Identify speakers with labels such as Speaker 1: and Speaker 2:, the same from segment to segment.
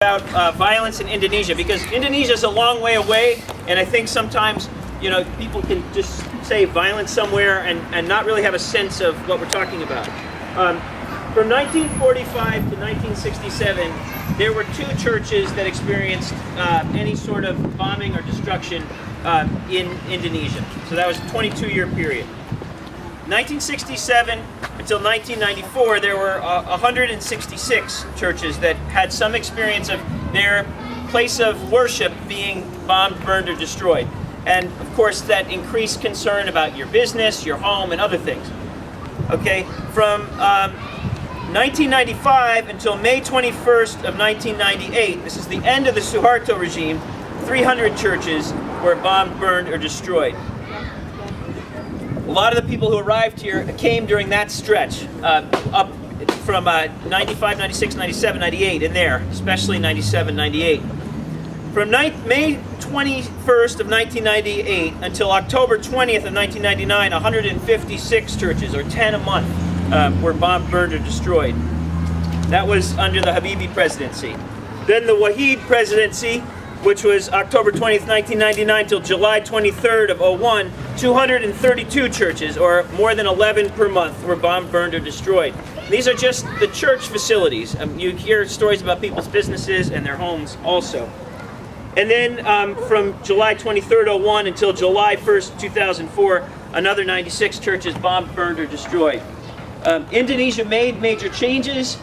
Speaker 1: about violence in Indonesia, because Indonesia is a long way away, and I think sometimes people can just say violence somewhere and not really have a sense of what we're talking about. From 1945 to 1967, there were 2 churches that experienced any sort of bombing or destruction in Indonesia. So that was a 22-year period. 1967 until 1994, there were 166 churches that had some experience of their place of worship being bombed, burned, or destroyed. And of course, that increased concern about your business, your home, and other things. Okay, from 1995 until May 21st of 1998, this is the end of the Suharto regime, 300 churches were bombed, burned, or destroyed. A lot of the people who arrived here came during that stretch, up from 95, 96, 97, 98, in there, especially 97, 98. From May 21st of 1998 until October 20th of 1999, 156 churches, or 10 a month, were bombed, burned, or destroyed. That was under the Habibie presidency. Then the Wahid presidency, which was October 20th, 1999 till July 23rd of 01, 232 churches, or more than 11 per month, were bombed, burned, or destroyed. These are just the church facilities. You hear stories about people's businesses and their homes also. And then from July 23rd, 01 until July 1st, 2004, another 96 churches bombed, burned, or destroyed. Indonesia made major changes.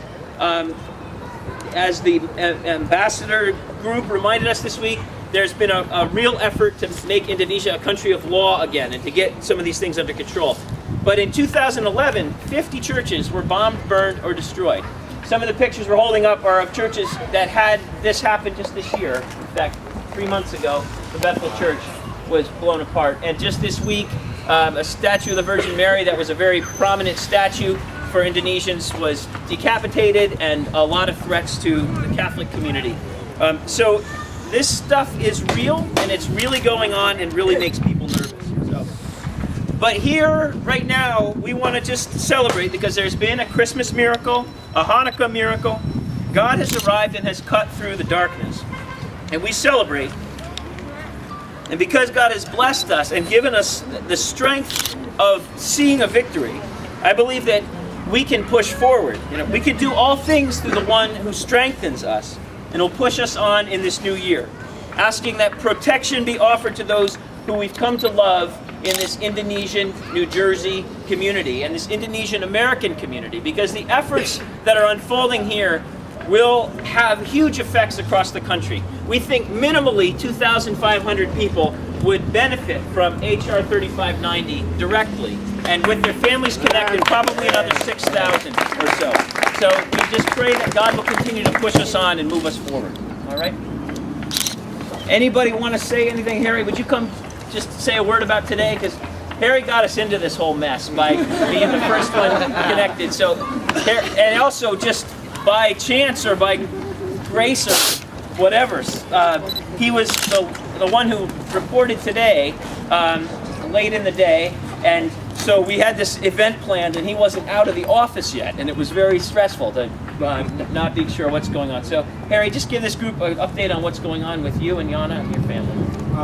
Speaker 1: As the ambassador group reminded us this week, there's been a real effort to make Indonesia a country of law again and to get some of these things under control. But in 2011, 50 churches were bombed, burned, or destroyed. Some of the pictures we're holding up are of churches that had this happen just this year. In fact, 3 months ago, the Bethel Church was blown apart. And just this week, a statue of the Virgin Mary that was a very prominent statue for Indonesians was decapitated, and a lot of threats to the Catholic community. So this stuff is real, and it's really going on and really makes people nervous. But here, right now, we want to just celebrate because there's been a Christmas miracle, a Hanukkah miracle. God has arrived and has cut through the darkness. And we celebrate. And because God has blessed us and given us the strength of seeing a victory, I believe that we can push forward. We can do all things through the one who strengthens us and will push us on in this new year. Asking that protection be offered to those who we've come to love in this Indonesian, New Jersey community and this Indonesian American community, because the efforts that are unfolding here will have huge effects across the country. We think minimally 2,500 people would benefit from HR 3590 directly, and with their families connected, probably another 6,000 or so. So we just pray that God will continue to push us on and move us forward. All right? Anybody want to say anything? Harry, would you come just say a word about today? Because Harry got us into this whole mess by being the first one connected. So, and also just by chance or by grace or whatever, he was the one who reported today, late in the day, and so we had this event planned, and he wasn't out of the office yet, and it was very stressful to not being sure what's going on. So, Harry, just give this group an update on what's going on with you and Yana and your family.